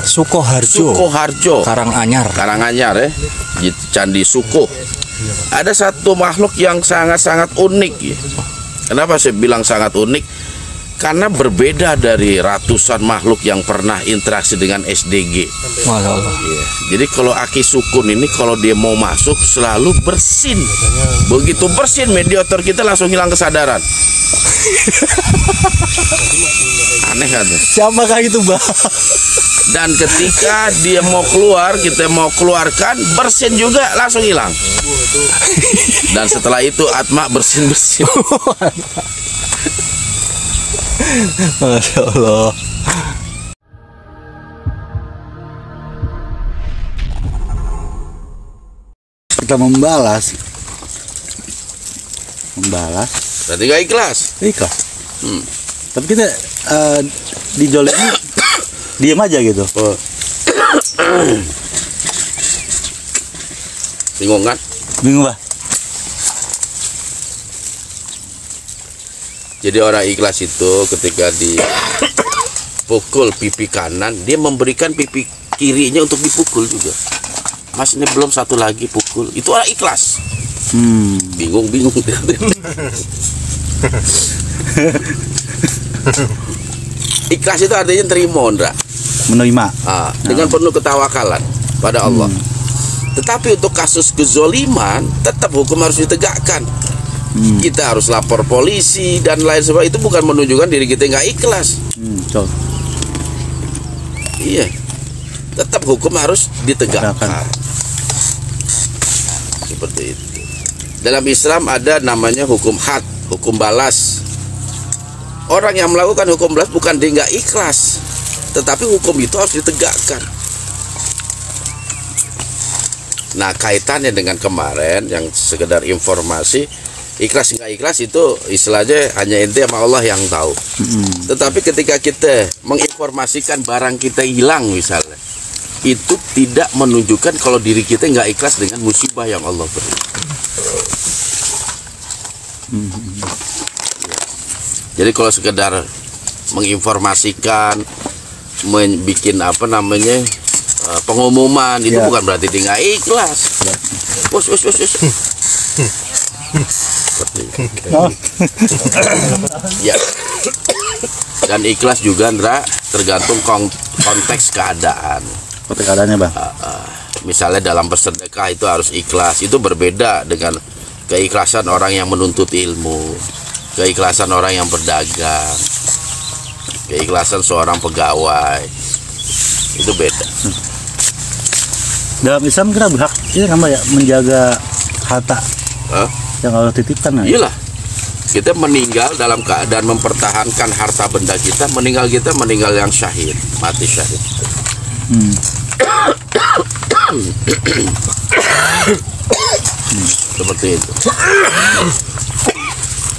Sukoharjo, Karanganyar ya, di Candi Suko. Ada satu makhluk yang sangat-sangat unik ya. Kenapa saya bilang sangat unik? Karena berbeda dari ratusan makhluk yang pernah interaksi dengan SDG. Masya Allah. Ya. Jadi kalau Aki Sukun ini kalau dia mau masuk selalu bersin. Begitu bersin mediator kita langsung hilang kesadaran. Aneh kan? Siapakah itu, Mbak? Dan ketika dia mau keluar, kita mau keluarkan, bersin juga langsung hilang. Dan setelah itu Atma bersin-bersin. Masya Allah. Kita membalas. Berarti gak ikhlas. Tapi kita dijolimi diam aja gitu. Bingung kan? Bingung, Pak. Jadi orang ikhlas itu ketika dipukul pipi kanan, dia memberikan pipi kirinya untuk dipukul juga. Mas, ini belum satu lagi pukul. Itu orang ikhlas. Bingung. Ikhlas itu artinya terima, Ndra. Menerima. Dengan penuh ketawakalan pada Allah. Tetapi untuk kasus kezoliman, tetap hukum harus ditegakkan. Kita harus lapor polisi dan lain sebagainya. Itu bukan menunjukkan diri kita nggak ikhlas. Iya, tetap hukum harus ditegakkan. Seperti itu. Dalam Islam ada namanya hukum had, hukum balas. Orang yang melakukan hukum balas bukan dia nggak ikhlas, tetapi hukum itu harus ditegakkan. Nah, kaitannya dengan kemarin yang sekedar informasi, ikhlas nggak ikhlas itu istilahnya hanya ente sama Allah yang tahu. Tetapi ketika kita menginformasikan barang kita hilang misalnya, itu tidak menunjukkan kalau diri kita nggak ikhlas dengan musibah yang Allah beri. Jadi kalau sekedar menginformasikan, membuat pengumuman itu bukan berarti dia nggak ikhlas. Ya. Dan ikhlas juga, Ndra, tergantung konteks keadaan. Konteks keadaannya, Bang. Misalnya dalam bersedekah itu harus ikhlas. Itu berbeda dengan keikhlasan orang yang menuntut ilmu, keikhlasan orang yang berdagang, keikhlasan seorang pegawai. Itu beda. Dalam Islam kita berhak menjaga harta yang Allah titipkan. Iyalah, kita meninggal dalam keadaan mempertahankan harta benda kita. Meninggal yang syahid, mati syahid. Seperti itu.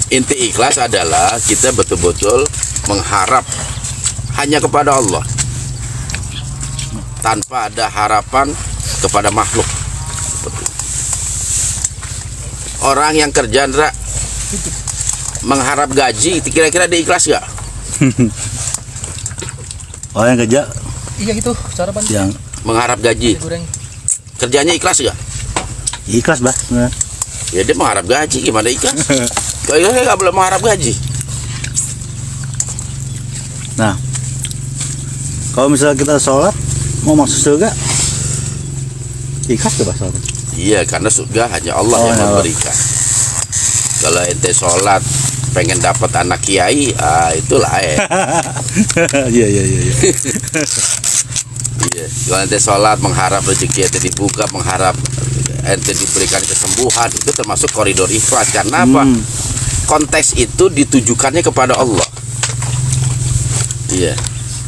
Inti ikhlas adalah kita betul-betul mengharap hanya kepada Allah, tanpa ada harapan kepada makhluk. Orang yang kerja, Ndra, mengharap gaji, kira-kira dia ikhlas gak? Orang yang kerja, iya gitu sarapan yang mengharap gaji, kerjanya ikhlas gak? Ikhlas, Bah. Ya dia mengharap gaji, gimana ikhlas? Kalau ikhlas gak boleh mengharap gaji. Nah, kalau misalnya kita sholat mau masuk surga, ikhlas tuh, Bah, sholat. Iya, karena surga hanya Allah yang memberikan. Kalau ente sholat pengen dapat anak kiai, itulah Iya. Iya, kalau ente sholat mengharap rezeki ente dibuka, mengharap ente diberikan kesembuhan, itu termasuk koridor ikhlas. Karena apa? Konteks itu ditujukannya kepada Allah. Iya.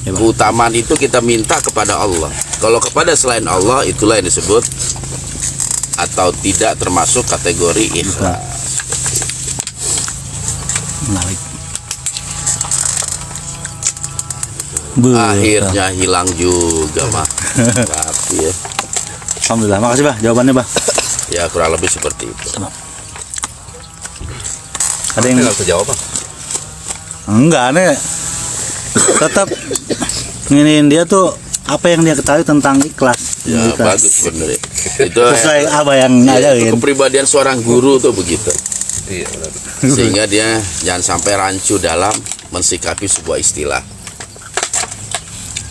Keutamaan itu kita minta kepada Allah. Kalau kepada selain Allah, itulah yang disebut atau tidak termasuk kategori ikhlas. Akhirnya hilang juga, mah. Tapi ya. Alhamdulillah, makasih, Bah, jawabannya, Bah. Ya kurang lebih seperti itu. Ada yang nggak jawab, Bang? Enggak, aneh. Tetap nginiin dia tuh apa yang dia ketahui tentang ikhlas. Ya Ikhlas. bagus bener. Itu Sesuai apa yang ya, itu ngajarin. kepribadian seorang guru tuh begitu. Iya benar. Sehingga dia jangan sampai rancu dalam mensikapi sebuah istilah.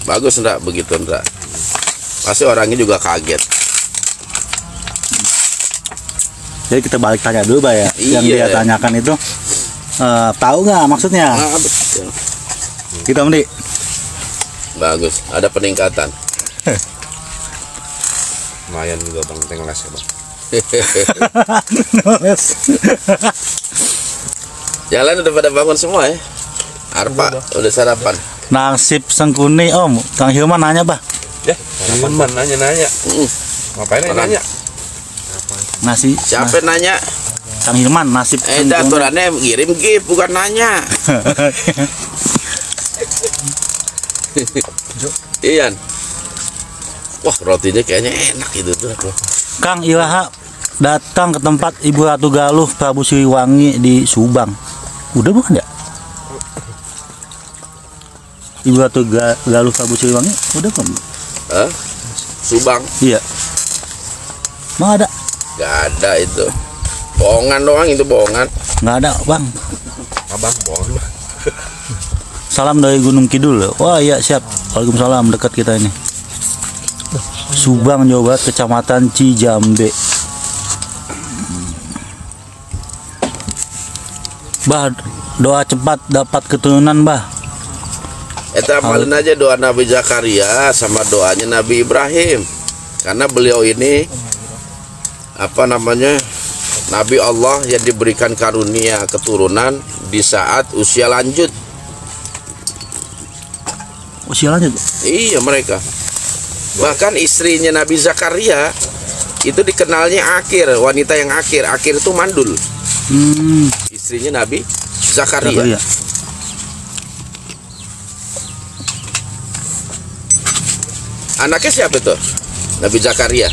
Bagus enggak begitu enggak? Pasti orangnya juga kaget. Jadi kita balik tanya dulu Pak ya. Yang Iya. dia tanyakan itu tahu nggak maksudnya? Nah, betul. Kita mending Bagus, ada peningkatan. Lumayan juga bang, tengok les ya bang. nulis. Jalan udah pada bangun semua ya. Arpa udah sarapan. Nasib Sengkuni Om, Kang Hilman nanya Bah. Ya, teman nanya-nanya. Ngapain Makan. nanya? Nasi. Siapa yang nanya? Kang Hilman nasib Sengkuni. Aturannya ngirim gift bukan nanya. Ian. Wah, rotinya kayaknya enak itu tuh. Kang Ilaha datang ke tempat Ibu Ratu Galuh Prabu Siliwangi di Subang. Udah bukan ya? Ibu Ratu Galuh Prabu Siliwangi udah belum? Hah? Subang? Iya. Mau ada? Gak ada itu. Bohongan doang itu bohongan. Nggak ada Bang. Abang bohong bang. Salam dari Gunung Kidul. Wah iya siap. Waalaikumsalam, dekat kita ini. Subang, Jawa Barat, Kecamatan Cijambe. Bah, doa cepat dapat keturunan Bah. Eta amalin aja doa Nabi Zakaria sama doanya Nabi Ibrahim. Karena beliau ini apa namanya? Nabi Allah yang diberikan karunia keturunan di saat usia lanjut. Usia lanjut. Iya mereka. Bahkan istrinya Nabi Zakaria itu dikenalnya akhir, wanita yang akhir. Akhir itu mandul. Istrinya Nabi Zakaria. Zakaria. Anaknya siapa tuh? Nabi Zakaria.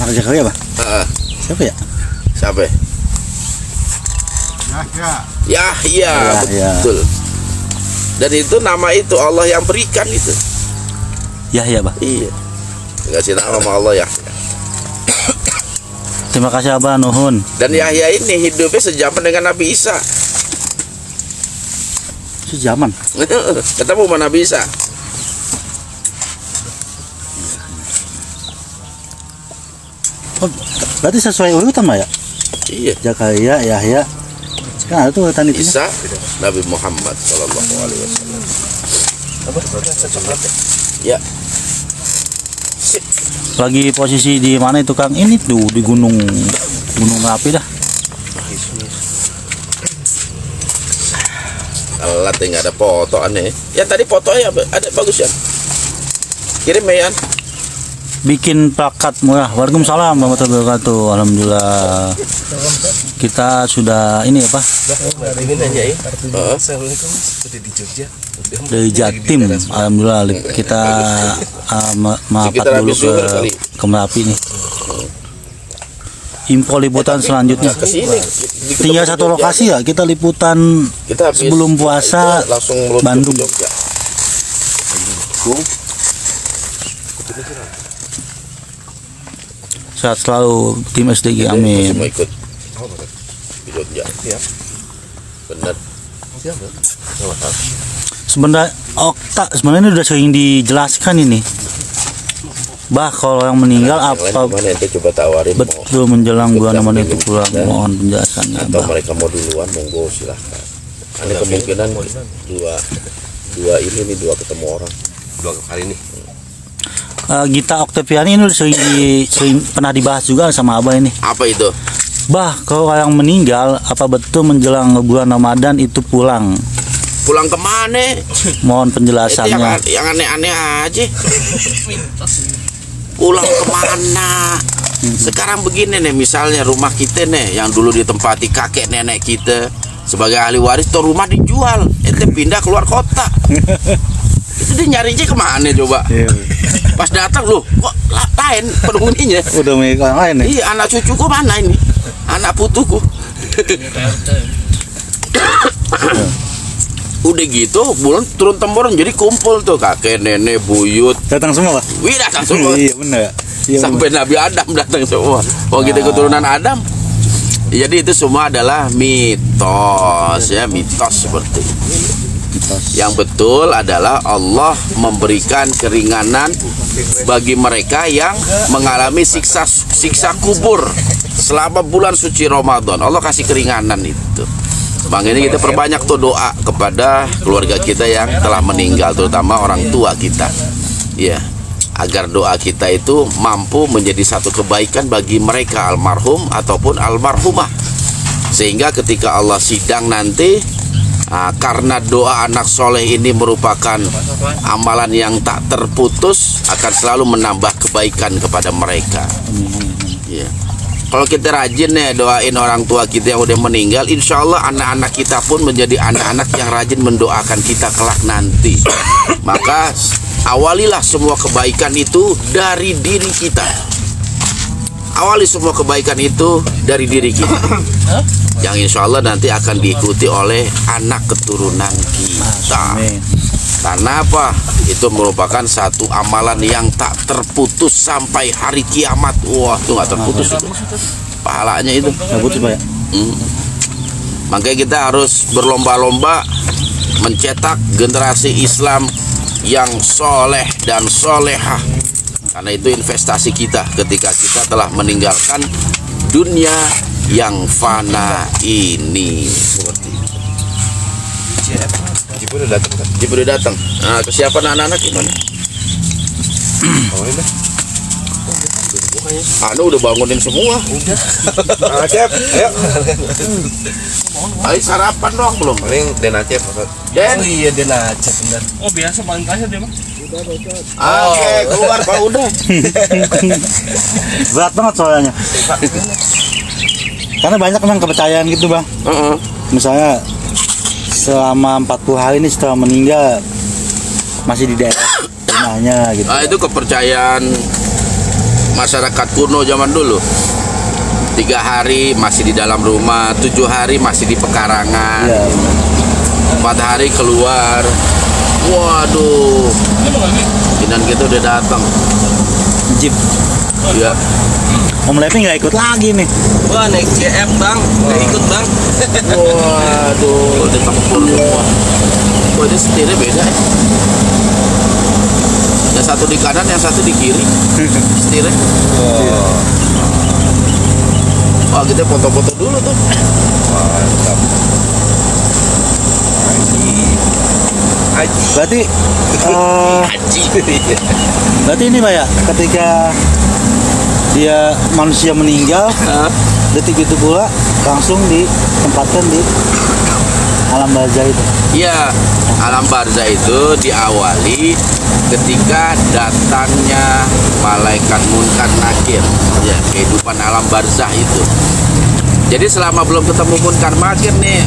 Anak Zakaria Bah. Heeh. Siapa ya? Siapa? Yahya, Yahya. betul. Dan itu nama itu Allah yang berikan itu. Yahya Bah. Iya. Dikasih nama sama Allah ya. Terima kasih Abah Nuhun. Dan Yahya ini hidupnya sejaman dengan Nabi Isa. Sejaman. Ketemu sama Nabi Isa. Oh, berarti sesuai urutan Bah ya? Iya. Zakaria, Yahya. Kan ada tuh urutan itu. Isa, Nabi Muhammad Sallallahu Alaihi Wasallam. Ya. Sip. Lagi posisi di mana itu Kang? Ini tuh di Gunung Merapi dah. Alat nggak ada foto aneh. Ya tadi fotonya ada bagus ya. Kirim ya. Yan. Bikin plakat murah. Waalaikumsalam warahmatullahi wabarakatuh. Alhamdulillah. Kita sudah ini apa? Ini nanya ya. Heeh. Assalamualaikum. Sudah di Jogja. Dari Jatim. Alhamdulillah kita merapat Sekitar dulu habis zuhur kali. ke Merapi nih. Info liputan selanjutnya. Nah, kesini. Tinggal satu lokasi ya, kita liputan Kita habis sebelum puasa itu langsung meluncur Bandung. ke Jogja. Sehat selalu tim SDG, Masih amin. mau ikut di Jogja. Iya. Benar. Siapa? Sebenarnya Okta sebenarnya ini udah sering dijelaskan ini. Bah kalau yang meninggal Yang lain apa kemana ente coba tawarin mau betul menjelang bulan Ikut Ramadan itu dampingin pulang, kita. mohon penjelasannya atau Bah. mereka mau duluan monggo silahkan. Ada kemungkinan dua ini nih dua ketemu orang. Dua kali ini. Gita Oktaviani ini udah sering pernah dibahas juga sama Abah ini. Apa itu? Bah kalau yang meninggal apa betul menjelang bulan Ramadan itu pulang? Pulang kemana? Mohon Itu penjelasannya. yang aneh-aneh aja. Pulang kemana? Sekarang begini nih, misalnya rumah kita nih yang dulu ditempati kakek nenek kita sebagai ahli waris, tuh rumah dijual, ente pindah keluar kota. Itu dia nyarinya kemana coba? Pas datang loh, kok lain penghuninya? Udah milik orang lain nih. Iya, anak cucuku mana ini? Anak putuku. Udah gitu bulan turun temurun, jadi kumpul tuh kakek, nenek, buyut. Datang semua, Pak? Wih, datang semua. Iya, benar. Iya, Sampai Nabi Adam datang semua. Oh, kita keturunan Adam. Jadi itu semua adalah mitos ya, mitos seperti itu. Yang betul adalah Allah memberikan keringanan bagi mereka yang mengalami siksa kubur selama bulan suci Ramadan. Allah kasih keringanan itu. Makanya kita perbanyak tuh doa kepada keluarga kita yang telah meninggal, terutama orang tua kita. Ya, agar doa kita itu mampu menjadi satu kebaikan bagi mereka almarhum ataupun almarhumah. Sehingga ketika Allah sidang nanti, karena doa anak soleh ini merupakan amalan yang tak terputus, akan selalu menambah kebaikan kepada mereka. Ya. Kalau kita rajin nih doain orang tua kita yang udah meninggal, insya Allah anak-anak kita pun menjadi anak-anak yang rajin mendoakan kita kelak nanti. Maka awalilah semua kebaikan itu dari diri kita. Awali semua kebaikan itu dari diri kita, yang insya Allah nanti akan diikuti oleh anak keturunan kita. Karena apa? Itu merupakan satu amalan yang tak terputus sampai hari kiamat. Wah, itu nggak terputus itu pahalanya itu. Putus, Pak ya? Makanya kita harus berlomba-lomba mencetak generasi Islam yang soleh dan solehah. Karena itu investasi kita ketika kita telah meninggalkan dunia yang fana ini. Seperti itu. Jibu udah datang kan? Jibu udah datang. Nah, kesiapan anak-anak gimana? Bangunin dah. Anu udah bangunin semua. Udah. Acep, ayo. Ayo sarapan doang belum? Paling Den Acep. Den. Oh iya Den Acep benar. Oh biasa paling terakhir dia mah. Oke, keluar Pak udah. Berat banget soalnya. Karena banyak memang kepercayaan gitu, Bang. Misalnya selama 40 hari ini setelah meninggal masih di daerah rumahnya gitu. Itu kepercayaan masyarakat kuno zaman dulu. 3 hari masih di dalam rumah, 7 hari masih di pekarangan, Iya. 4 hari keluar. Waduh, Kinan kita udah datang. Jeep. Ya, Om Levi nggak ikut lagi nih. Wah naik GM bang, nggak ikut bang. waduh, udah tempur semua. Wah, ini setirnya beda ya. Yang satu di kanan, yang satu di kiri. Setirnya. Wah, kita foto-foto dulu tuh. Mantap. Berarti Haji. berarti ini Pak ya, ketika dia manusia meninggal, detik itu pula langsung ditempatkan di alam barzah itu. Ya, alam barzah itu diawali ketika datangnya malaikat munkar nakir. Ya, kehidupan alam barzah itu. Jadi selama belum ketemu munkar nakir nih,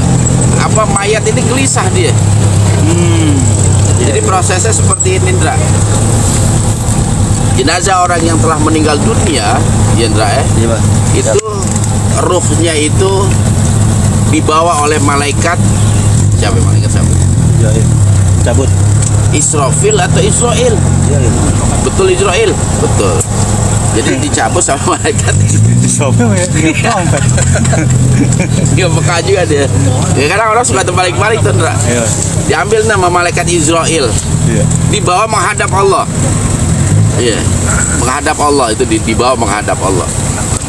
mayat ini gelisah dia. Jadi prosesnya seperti ini, Indra. Jenazah orang yang telah meninggal dunia, Indra Iya, Pak. itu ruhnya itu dibawa oleh malaikat. Siapa malaikat siapa? Iya, iya. Cabut. Israfil atau Israel? Iya, iya. Betul, Israel. Betul. Jadi dicabut sama malaikat. Soalnya nggak trompet. Dia peka juga dia. Ya, kadang orang suka terbalik-balik tuh, Indra. Iya. Diambil nama malaikat Israel, Iya. dibawa menghadap Allah. Iya, menghadap Allah itu dibawa menghadap Allah.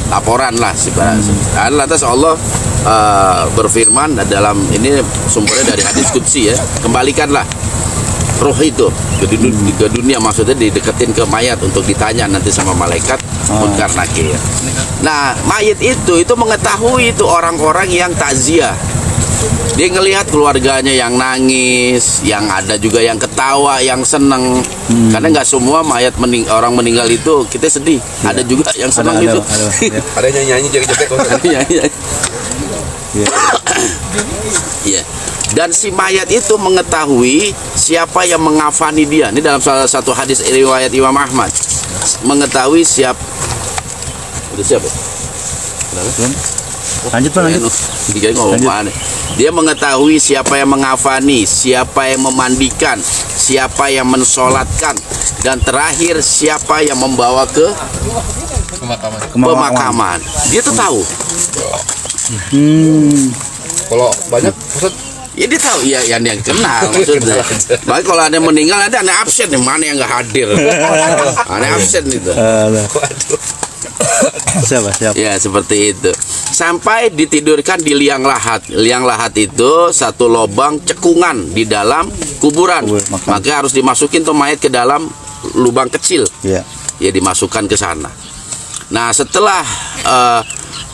Laporan lah sebenarnya. Dan lantas Allah berfirman dalam ini sumbernya dari hadis qudsi ya, kembalikanlah roh itu ke dunia, maksudnya dideketin ke mayat untuk ditanya nanti sama malaikat munkar nakir. Nah, mayat itu mengetahui itu orang-orang yang takziah. Dia ngelihat keluarganya yang nangis, yang ada juga yang ketawa, yang seneng. Karena nggak semua mayat orang meninggal itu kita sedih. Ada juga yang senang itu. Ada nyanyi-nyanyi joget-joget. Iya. Dan si mayat itu mengetahui siapa yang mengafani dia. Ini dalam salah satu hadis riwayat Imam Ahmad. Mengetahui siapa. Itu siapa? Lanjut Pak, lanjut. Dia ngomong mana? Dia mengetahui siapa yang mengafani, siapa yang memandikan, siapa yang mensolatkan, dan terakhir siapa yang membawa ke pemakaman. Dia tuh tahu. Kalau banyak Ustaz, Ya dia tahu ya yang kenal maksudnya. Makanya kalau ada yang meninggal ada aneh absen nih, mana yang nggak hadir. Aneh absen itu. Siapa? Ya seperti itu. Sampai ditidurkan di liang lahat. Liang lahat itu satu lubang cekungan di dalam kuburan. Maka harus dimasukin tuh mayat ke dalam lubang kecil. Iya. Ya dimasukkan ke sana. Nah setelah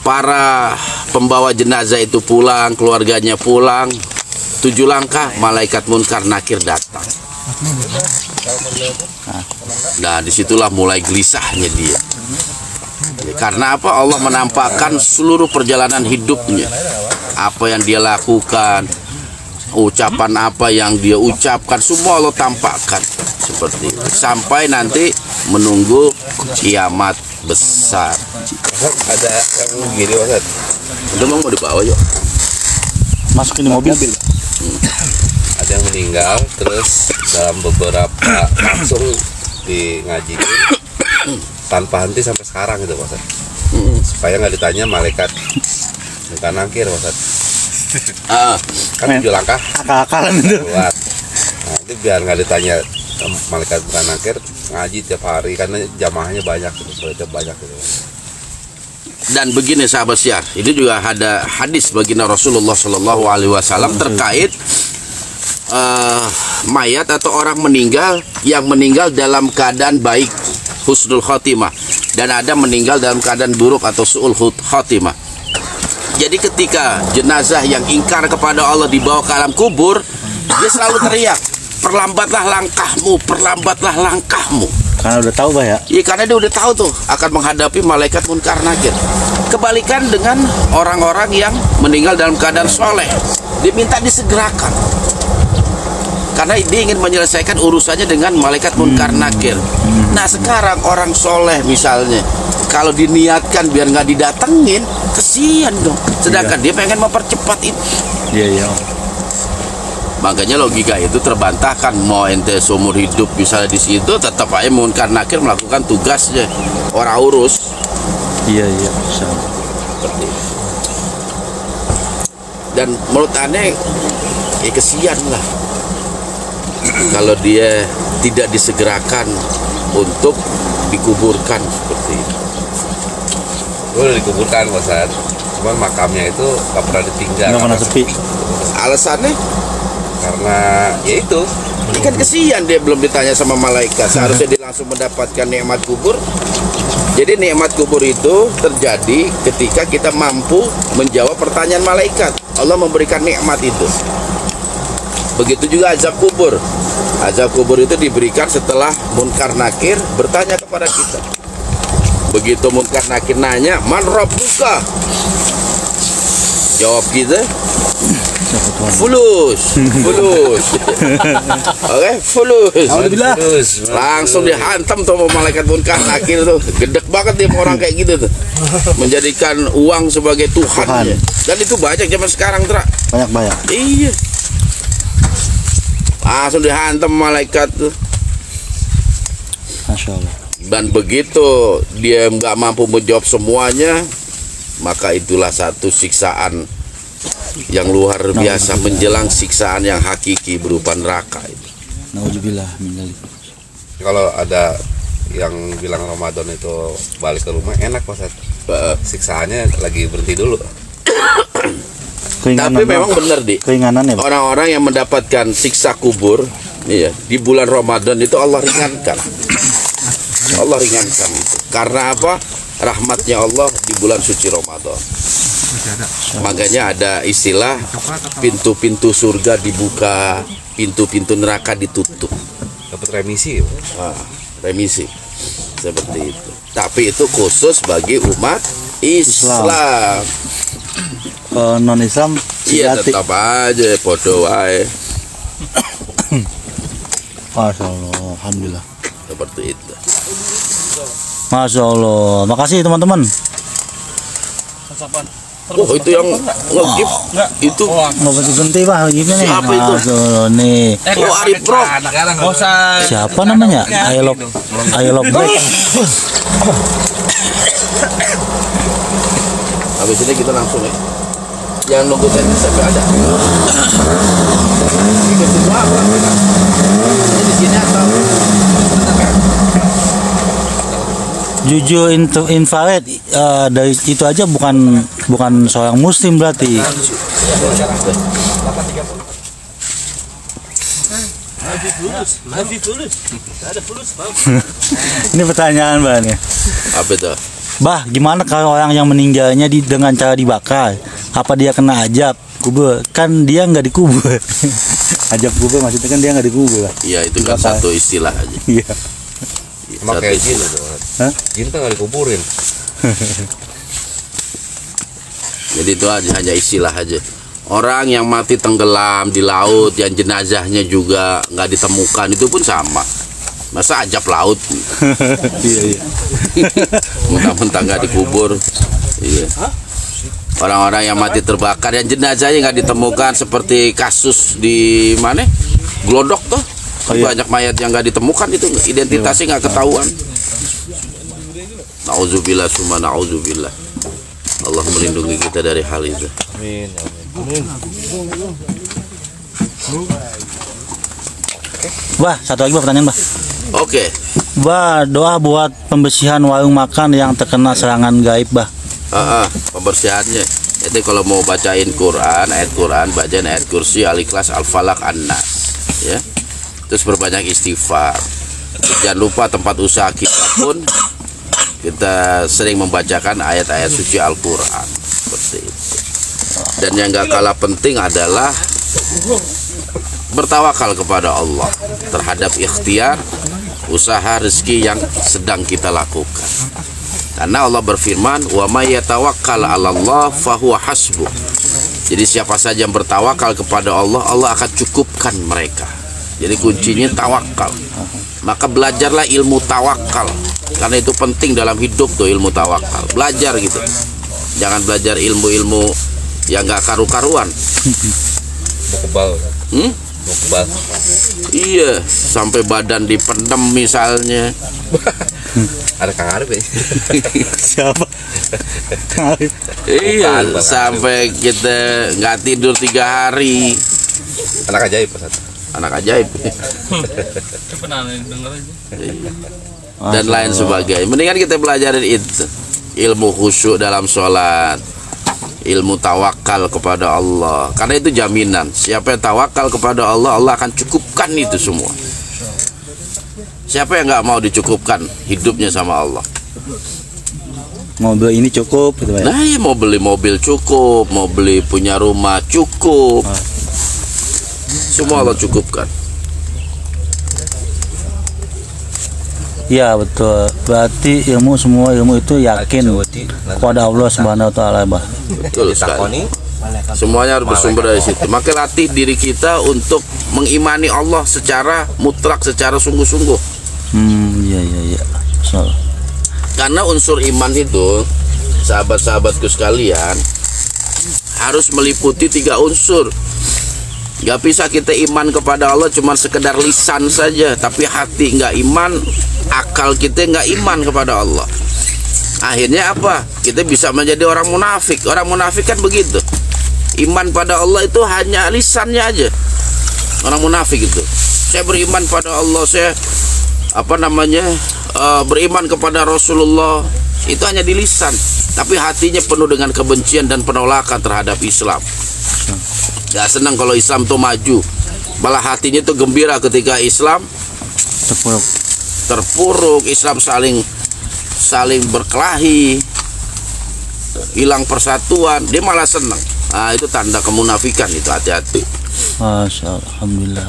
para pembawa jenazah itu pulang, keluarganya pulang, 7 langkah malaikat munkar nakir datang. Nah disitulah mulai gelisahnya dia. Karena apa? Allah menampakkan seluruh perjalanan hidupnya, apa yang dia lakukan, ucapan apa yang dia ucapkan, semua Allah tampakkan seperti itu. Sampai nanti menunggu kiamat besar. ada yang gini Ustaz. Udah mau dibawa yuk. Masukin di mobil. Ada yang meninggal terus dalam beberapa langsung di ngajiin tanpa henti sampai sekarang gitu Ustaz. Supaya nggak ditanya malaikat munkar nakir Ustaz. Kan 7 langkah Akal-akalan itu. keluar. Nah, itu biar nggak ditanya malaikat munkar nakir, ngaji tiap hari karena jamaahnya banyak gitu, muridnya banyak gitu. Dan begini sahabat syiar, ini juga ada hadis baginda Rasulullah Shallallahu Alaihi Wasallam terkait mayat atau orang meninggal yang meninggal dalam keadaan baik, husnul khotimah, dan ada meninggal dalam keadaan buruk atau su'ul khotimah. Jadi ketika jenazah yang ingkar kepada Allah dibawa ke alam kubur, dia selalu teriak, perlambatlah langkahmu, perlambatlah langkahmu. Karena udah tahu Pak ya. Iya, karena dia udah tahu tuh akan menghadapi malaikat munkar nakir. Kebalikan dengan orang-orang yang meninggal dalam keadaan soleh, dia minta disegerakan karena dia ingin menyelesaikan urusannya dengan malaikat munkar nakir. Nah sekarang orang soleh misalnya, kalau diniatkan biar nggak didatengin, kesian dong. Sedangkan dia pengen mempercepat itu. Iya. Makanya logika itu terbantahkan. Mau ente seumur hidup misalnya di situ, tetap aja munkar nakir melakukan tugasnya, orang urus. Iya. Seperti itu. Dan menurut aneh, ya kesian lah kalau dia tidak disegerakan untuk dikuburkan seperti itu. Udah dikuburkan Ustaz, cuman makamnya itu nggak pernah ditinggal. Nggak pernah sepi. Alasannya Karena ya itu ini kan kesian, dia belum ditanya sama malaikat, seharusnya dia langsung mendapatkan nikmat kubur. Jadi nikmat kubur itu terjadi ketika kita mampu menjawab pertanyaan malaikat. Allah memberikan nikmat itu. Begitu juga azab kubur. Azab kubur itu diberikan setelah munkar nakir bertanya kepada kita. Begitu munkar nakir nanya, man rabbuka? Jawab kita, fulus. Oke, fulus. Alhamdulillah. Langsung dihantam tuh sama malaikat munkar nakir tuh. Gedek banget dia orang kayak gitu tuh. Menjadikan uang sebagai Tuhan. Dan itu banyak zaman sekarang, Tra. Banyak. Iya. Langsung dihantam malaikat tuh. Masya Allah. Dan begitu dia nggak mampu menjawab semuanya, maka itulah satu siksaan yang luar biasa menjelang siksaan yang hakiki berupa neraka itu. Nauzubillah min dzalik. kalau ada yang bilang Ramadan itu balik ke rumah enak Ustaz. Siksaannya lagi berhenti dulu. Keinginan Tapi memang benar di keinginan ya Pak? orang-orang yang mendapatkan siksa kubur, iya, di bulan Ramadan itu Allah ringankan. Allah ringankan itu. Karena apa? Rahmatnya Allah di bulan suci Ramadan. Makanya ada istilah pintu-pintu surga dibuka, pintu-pintu neraka ditutup. Dapat remisi. Remisi seperti itu. Tapi itu khusus bagi umat Islam. Non Islam Iya, tetap aja podo wae. Masya Allah, alhamdulillah. Seperti itu. Masya Allah, makasih teman-teman. Oh itu yang ngegip itu. Nggak berhenti bah gimana nih? Siapa itu? Aduh, nih. Oh Arif Bro. Siapa namanya? I love break. Habis ini kita langsung ya. Jangan nunggu tadi sampai ada. Ini semua apa? Ini di sini atau? Jujur infrared dari itu aja bukan seorang muslim berarti. Ini pertanyaan Bah nih. Apa itu? Bah, gimana kalau orang yang meninggalnya dengan cara dibakar? Apa dia kena ajab kubur? Kan dia nggak dikubur. Ajab kubur maksudnya kan dia nggak dikubur lah. Iya itu kan Dibakar. satu istilah aja. Iya. Emang kayak jin itu. Hah? Jin tuh nggak dikuburin. Jadi itu aja, hanya istilah aja. Orang yang mati tenggelam di laut, yang jenazahnya juga nggak ditemukan, itu pun sama. Masa ajab laut? Iya. Mentang-mentang nggak dikubur. Iya. Orang-orang yang mati terbakar, yang jenazahnya nggak ditemukan, seperti kasus di mana? Glodok tuh. Oh, iya. Banyak mayat yang nggak ditemukan, itu identitasnya nggak ketahuan. Nauzubillah summa nauzubillah. Allah melindungi kita dari hal itu. Amin. Bah, satu lagi Bah pertanyaan Bah. Oke. Bah, doa buat pembersihan warung makan yang terkena serangan gaib Bah. Pembersihannya. Jadi kalau mau bacain Quran, ayat Quran, bacain ayat kursi, Al-Ikhlas, Al-Falaq, An-Nas, ya. Terus berbanyak istighfar. Jangan lupa tempat usaha kita pun kita sering membacakan ayat-ayat suci Al-Quran seperti itu. Dan yang gak kalah penting adalah bertawakal kepada Allah terhadap ikhtiar usaha rezeki yang sedang kita lakukan. Karena Allah berfirman, "Wa may yatawakkal 'alallah fahuwa hasbuh." Jadi siapa saja yang bertawakal kepada Allah, Allah akan cukupkan mereka. Jadi kuncinya tawakal. Maka belajarlah ilmu tawakal, karena itu penting dalam hidup tuh, ilmu tawakal. Belajar gitu. Jangan belajar ilmu-ilmu yang gak karu-karuan. Mau kebal. Mau kebal. Iya, sampai badan dipendem misalnya. Ada Kang Arif ya? Siapa? Kang Arif. Iya, Bukan, Bang sampai kita nggak tidur 3 hari. Anak ajaib Pak. Anak ajaib. Dan lain sebagainya. Mendingan kita belajarin itu. Ilmu khusyuk dalam sholat, ilmu tawakal kepada Allah. Karena itu jaminan. Siapa yang tawakal kepada Allah, Allah akan cukupkan itu semua. Siapa yang nggak mau dicukupkan hidupnya sama Allah? Mobil ini cukup gitu Pak. Nah, ya mau beli mobil cukup, mau beli punya rumah cukup. Semua Allah cukupkan. Iya betul. Berarti semua ilmu itu yakin kepada Allah Subhanahu wa taala, Bah. Betul sekali. Semuanya harus bersumber dari situ. Maka latih diri kita untuk mengimani Allah secara mutlak, secara sungguh-sungguh. Iya. So. Karena unsur iman itu, sahabat-sahabatku sekalian, harus meliputi 3 unsur. Gak bisa kita iman kepada Allah cuma sekedar lisan saja, tapi hati nggak iman, akal kita nggak iman kepada Allah. Akhirnya apa? Kita bisa menjadi orang munafik. Orang munafik kan begitu. Iman pada Allah itu hanya lisannya aja. Orang munafik itu. Saya beriman pada Allah, saya beriman kepada Rasulullah. Itu hanya di lisan, tapi hatinya penuh dengan kebencian dan penolakan terhadap Islam. Gak senang kalau Islam tuh maju, malah hatinya tuh gembira ketika Islam terpuruk, Islam saling berkelahi, hilang persatuan, dia malah senang. Nah, itu tanda kemunafikan, itu hati-hati. Masya Allah, alhamdulillah.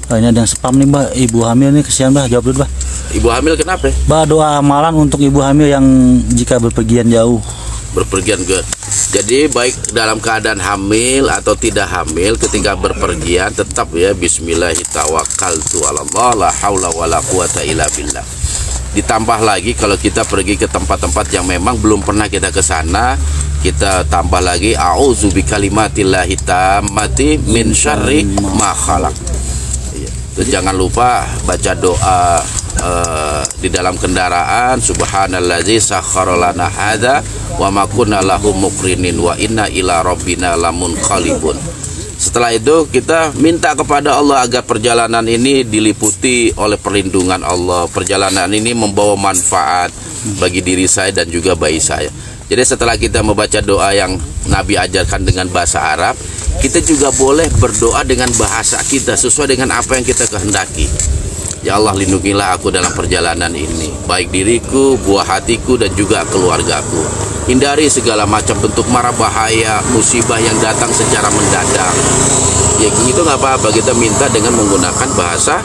Ini ada yang spam nih, Mbak. Ibu hamil nih, kesian, Mbak. Jawab dulu, Mbak. Ibu hamil kenapa? Mbak, doa amalan untuk ibu hamil yang jika berpergian jauh. Berpergian ke. Jadi baik dalam keadaan hamil atau tidak hamil, ketika berpergian tetap ya bismillahirrahmanirrahim, tawakkaltu 'alallah, la haula wala quwata illa billah. Ditambah lagi kalau kita pergi ke tempat-tempat yang memang belum pernah kita ke sana, kita tambah lagi a'udzu bikalimatillahi tammati min syarri ma khalaq. Terus jangan lupa baca doa di dalam kendaraan, subhanallazi sakhkhara lana hadza wa ma kunna lahu muqrinin wa inna ila rabbina lamunqalibun. Setelah itu kita minta kepada Allah agar perjalanan ini diliputi oleh perlindungan Allah. Perjalanan ini membawa manfaat bagi diri saya dan juga bayi saya. Jadi setelah kita membaca doa yang Nabi ajarkan dengan bahasa Arab, kita juga boleh berdoa dengan bahasa kita sesuai dengan apa yang kita kehendaki. Ya Allah, lindungilah aku dalam perjalanan ini, baik diriku, buah hatiku, dan juga keluargaku. Hindari segala macam bentuk mara bahaya, musibah yang datang secara mendadak. Ya gitu nggak apa-apa, kita minta dengan menggunakan bahasa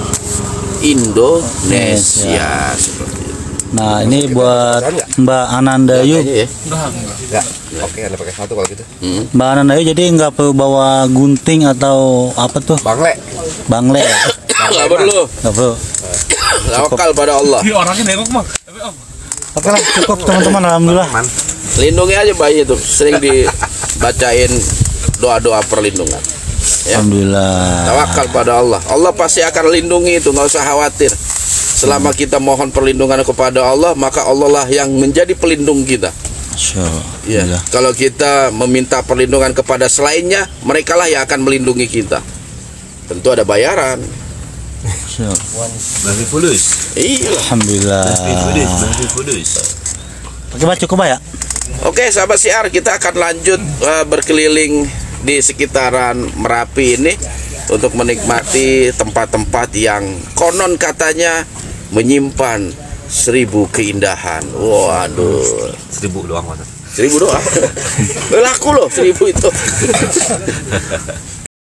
Indonesia seperti itu. Nah, ini buat Mbak Anandayu. Ya. Enggak. Oke, Anda pakai satu kalau gitu. Mbak Anandayu jadi nggak perlu bawa gunting atau apa tuh? Bangle. Bangle. Nggak perlu. Nggak perlu. Tawakal pada Allah. Ini orangnya nengok mah. Oke lah, cukup teman-teman, alhamdulillah. Lindungi aja bayi itu, sering dibacain doa-doa perlindungan. Ya. Alhamdulillah. Tawakal pada Allah. Allah pasti akan lindungi itu, nggak usah khawatir. Selama kita mohon perlindungan kepada Allah, maka Allah lah yang menjadi pelindung kita. Ya. Kalau kita meminta perlindungan kepada selainnya, mereka lah yang akan melindungi kita. Tentu ada bayaran. Iya. Alhamdulillah. Oke, Pak, cukup Pak ya. Oke, sahabat siar, kita akan lanjut berkeliling di sekitaran Merapi ini untuk menikmati tempat-tempat yang konon katanya menyimpan 1000 keindahan. Waduh, 1000 doang, Mas. 1000 doang. Laku loh 1000 itu.